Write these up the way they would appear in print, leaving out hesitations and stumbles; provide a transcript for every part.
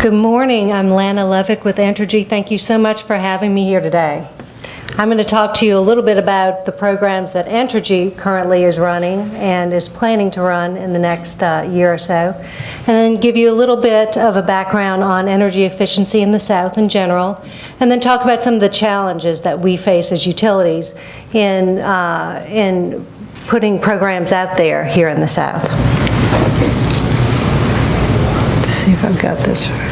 Good morning. I'm Lana Lovick with Entergy. Thank you so much for having me here today. I'm going to talk to you a little bit about the programs that Entergy currently is running and is planning to run in the next year or so, and then give you a little bit of a background on energy efficiency in the South in general, and then talk about some of the challenges that we face as utilities in putting programs out there here in the South. Let's see if I've got this right.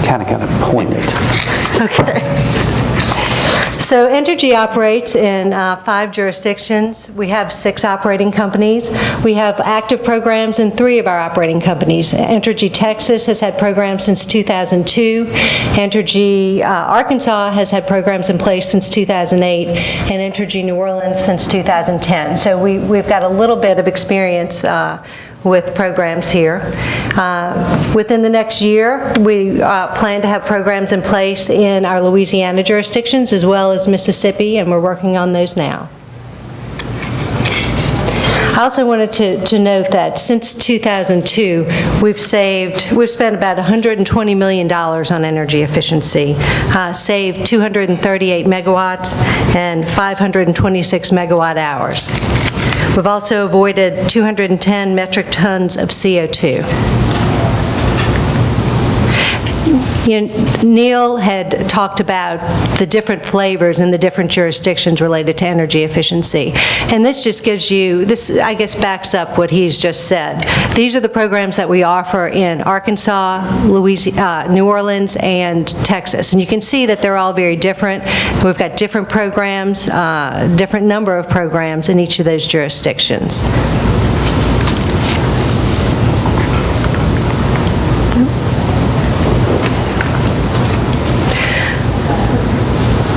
Kind of point it. Okay. So Entergy operates in 5 jurisdictions. We have 6 operating companies. We have active programs in 3 of our operating companies. Entergy Texas has had programs since 2002. Entergy Arkansas has had programs in place since 2008, and Entergy New Orleans since 2010. So we've got a little bit of experience with programs here. Within the next year, we plan to have programs in place in our Louisiana jurisdictions as well as Mississippi, and we're working on those now. I also wanted to note that since 2002, we've spent about $120 million on energy efficiency, saved 238 megawatts and 526 megawatt hours. We've also avoided 210 metric tons of CO2. Neil had talked about the different flavors in the different jurisdictions related to energy efficiency. And this just gives you, this I guess backs up what he's just said. These are the programs that we offer in Arkansas, Louisiana, New Orleans, and Texas. And you can see that they're all very different. We've got different programs, different number of programs in each of those jurisdictions.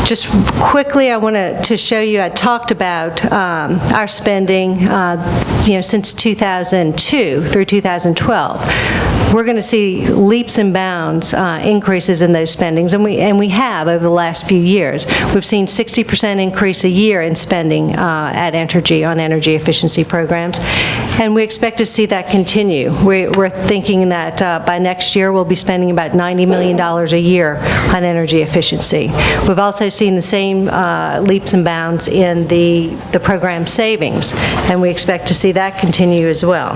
Just quickly, I wanted to show you, I talked about our spending since 2002 through 2012. We're going to see leaps and bounds increases in those spendings, and we have over the last few years. We've seen 60% increase a year in spending at Entergy on energy efficiency programs, and we expect to see that continue. We're thinking that by next year we'll be spending about $90 million a year on energy efficiency. We've also seen the same leaps and bounds in the program savings, and we expect to see that continue as well.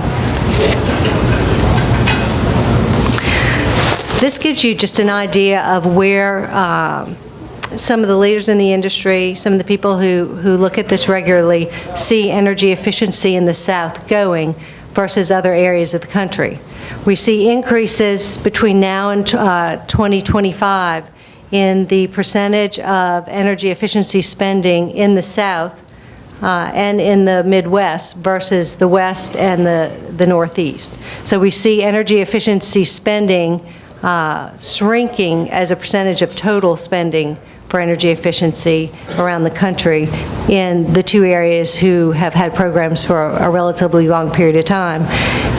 This gives you just an idea of where some of the leaders in the industry, some of the people who look at this regularly, see energy efficiency in the South going versus other areas of the country. We see increases between now and 2025 in the percentage of energy efficiency spending in the South and in the Midwest versus the West and the Northeast. So we see energy efficiency spending shrinking as a percentage of total spending for energy efficiency around the country in the 2 areas who have had programs for a relatively long period of time.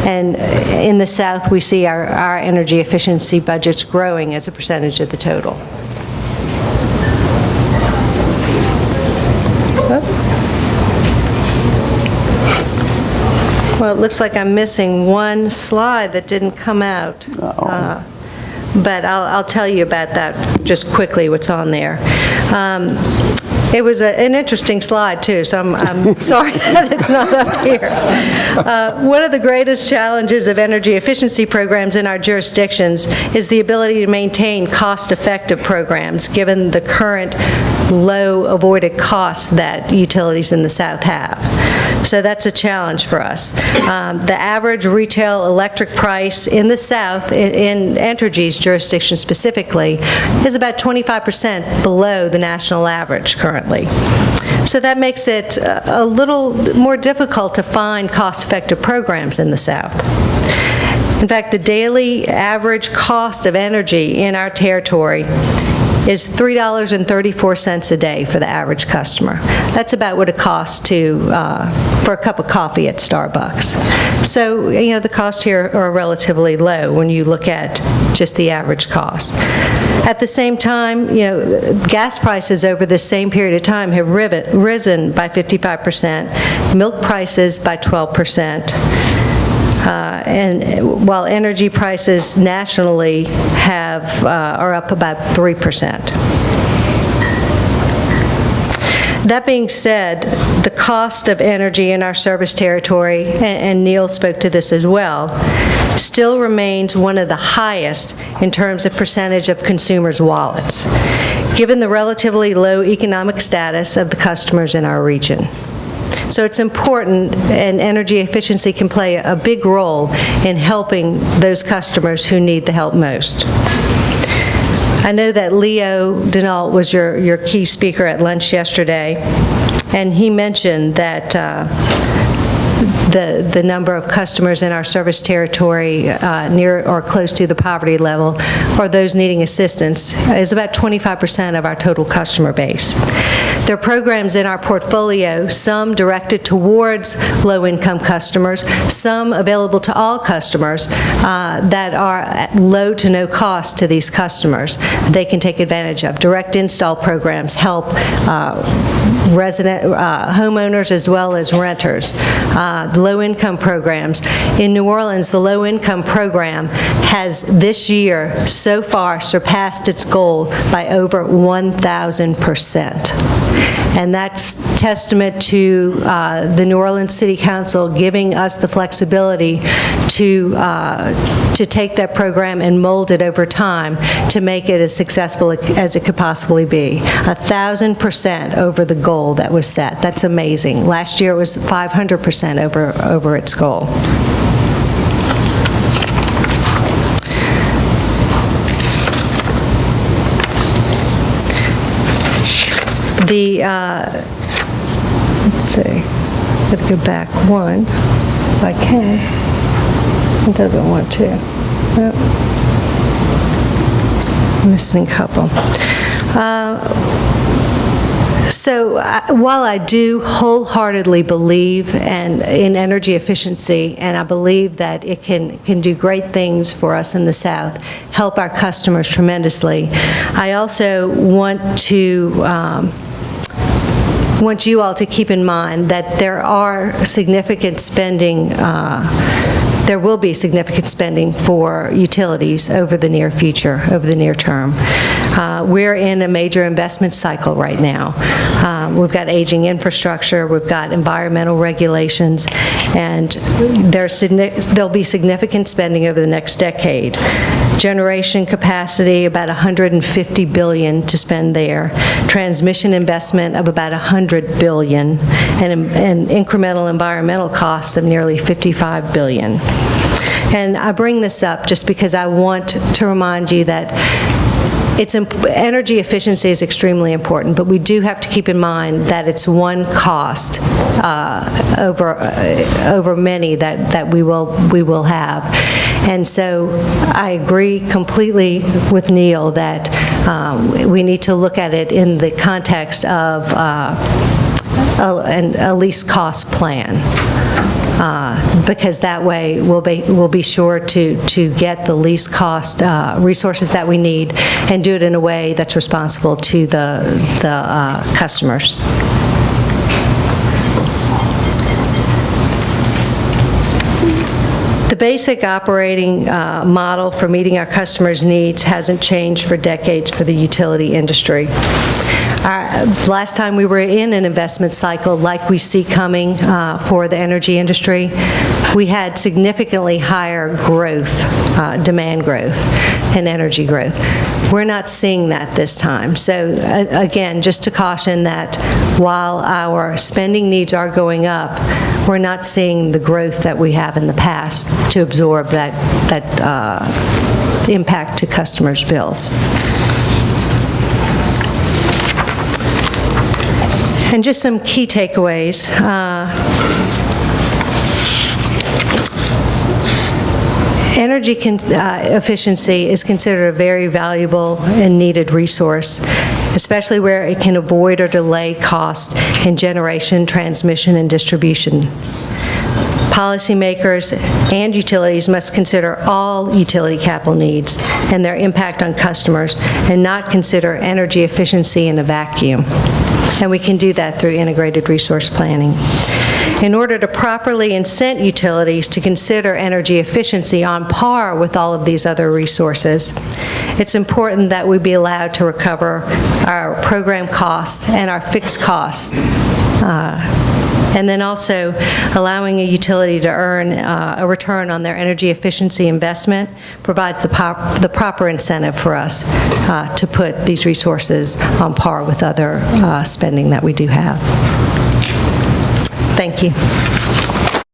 And in the South, we see our energy efficiency budgets growing as a percentage of the total. Well, it looks like I'm missing one slide that didn't come out. But I'll tell you about that just quickly, what's on there. It was an interesting slide, too, so I'm sorry that it's not up here. One of the greatest challenges of energy efficiency programs in our jurisdictions is the ability to maintain cost-effective programs, given the current low avoided costs that utilities in the South have. So that's a challenge for us. The average retail electric price in the South, in Entergy's jurisdiction specifically, is about 25% below the national average currently. So that makes it a little more difficult to find cost-effective programs in the South. In fact, the daily average cost of energy in our territory is $3.34 a day for the average customer. That's about what it costs for a cup of coffee at Starbucks. So, the costs here are relatively low when you look at just the average cost. At the same time, gas prices over this same period of time have risen by 55%, milk prices by 12%. And while energy prices nationally are up about 3%. That being said, the cost of energy in our service territory, and Neil spoke to this as well, still remains one of the highest in terms of percentage of consumers' wallets, given the relatively low economic status of the customers in our region. So it's important, and energy efficiency can play a big role in helping those customers who need the help most. I know that Leo Denault was your key speaker at lunch yesterday, and he mentioned that the number of customers in our service territory near or close to the poverty level, or those needing assistance, is about 25% of our total customer base. There are programs in our portfolio, some directed towards low-income customers, some available to all customers that are at low to no cost to these customers they can take advantage of. Direct install programs help resident homeowners as well as renters. The low-income programs. In New Orleans, the low-income program has this year so far surpassed its goal by over 1,000%. And that's testament to the New Orleans City Council giving us the flexibility to take that program and mold it over time to make it as successful as it could possibly be. 1,000% over the goal that was set. That's amazing. Last year it was 500% over its goal. Let's see, I'm going to go back one, if I can. It doesn't want to. Nope. Missing a couple. So while I do wholeheartedly believe in energy efficiency, and I believe that it can do great things for us in the South, help our customers tremendously, I also want you all to keep in mind that there will be significant spending for utilities over the near future, over the near term. We're in a major investment cycle right now. We've got aging infrastructure, we've got environmental regulations, and there'll be significant spending over the next decade. Generation capacity, about $150 billion to spend there. Transmission investment of about $100 billion, and incremental environmental costs of nearly $55 billion. And I bring this up just because I want to remind you that energy efficiency is extremely important, but we do have to keep in mind that it's one cost over many that we will have. And so I agree completely with Neil that we need to look at it in the context of a least cost plan. Because that way we'll be sure to get the least cost resources that we need and do it in a way that's responsible to the customers. The basic operating model for meeting our customers' needs hasn't changed for decades for the utility industry. Last time we were in an investment cycle like we see coming for the energy industry, we had significantly higher growth, demand growth, and energy growth. We're not seeing that this time. So again, just to caution that while our spending needs are going up, we're not seeing the growth that we have in the past to absorb that impact to customers' bills. And just some key takeaways. Energy efficiency is considered a very valuable and needed resource, especially where it can avoid or delay cost in generation, transmission, and distribution. Policymakers and utilities must consider all utility capital needs and their impact on customers, and not consider energy efficiency in a vacuum. And we can do that through integrated resource planning. In order to properly incent utilities to consider energy efficiency on par with all of these other resources, it's important that we be allowed to recover our program costs and our fixed costs. And then also allowing a utility to earn a return on their energy efficiency investment provides the proper incentive for us to put these resources on par with other spending that we do have. Thank you.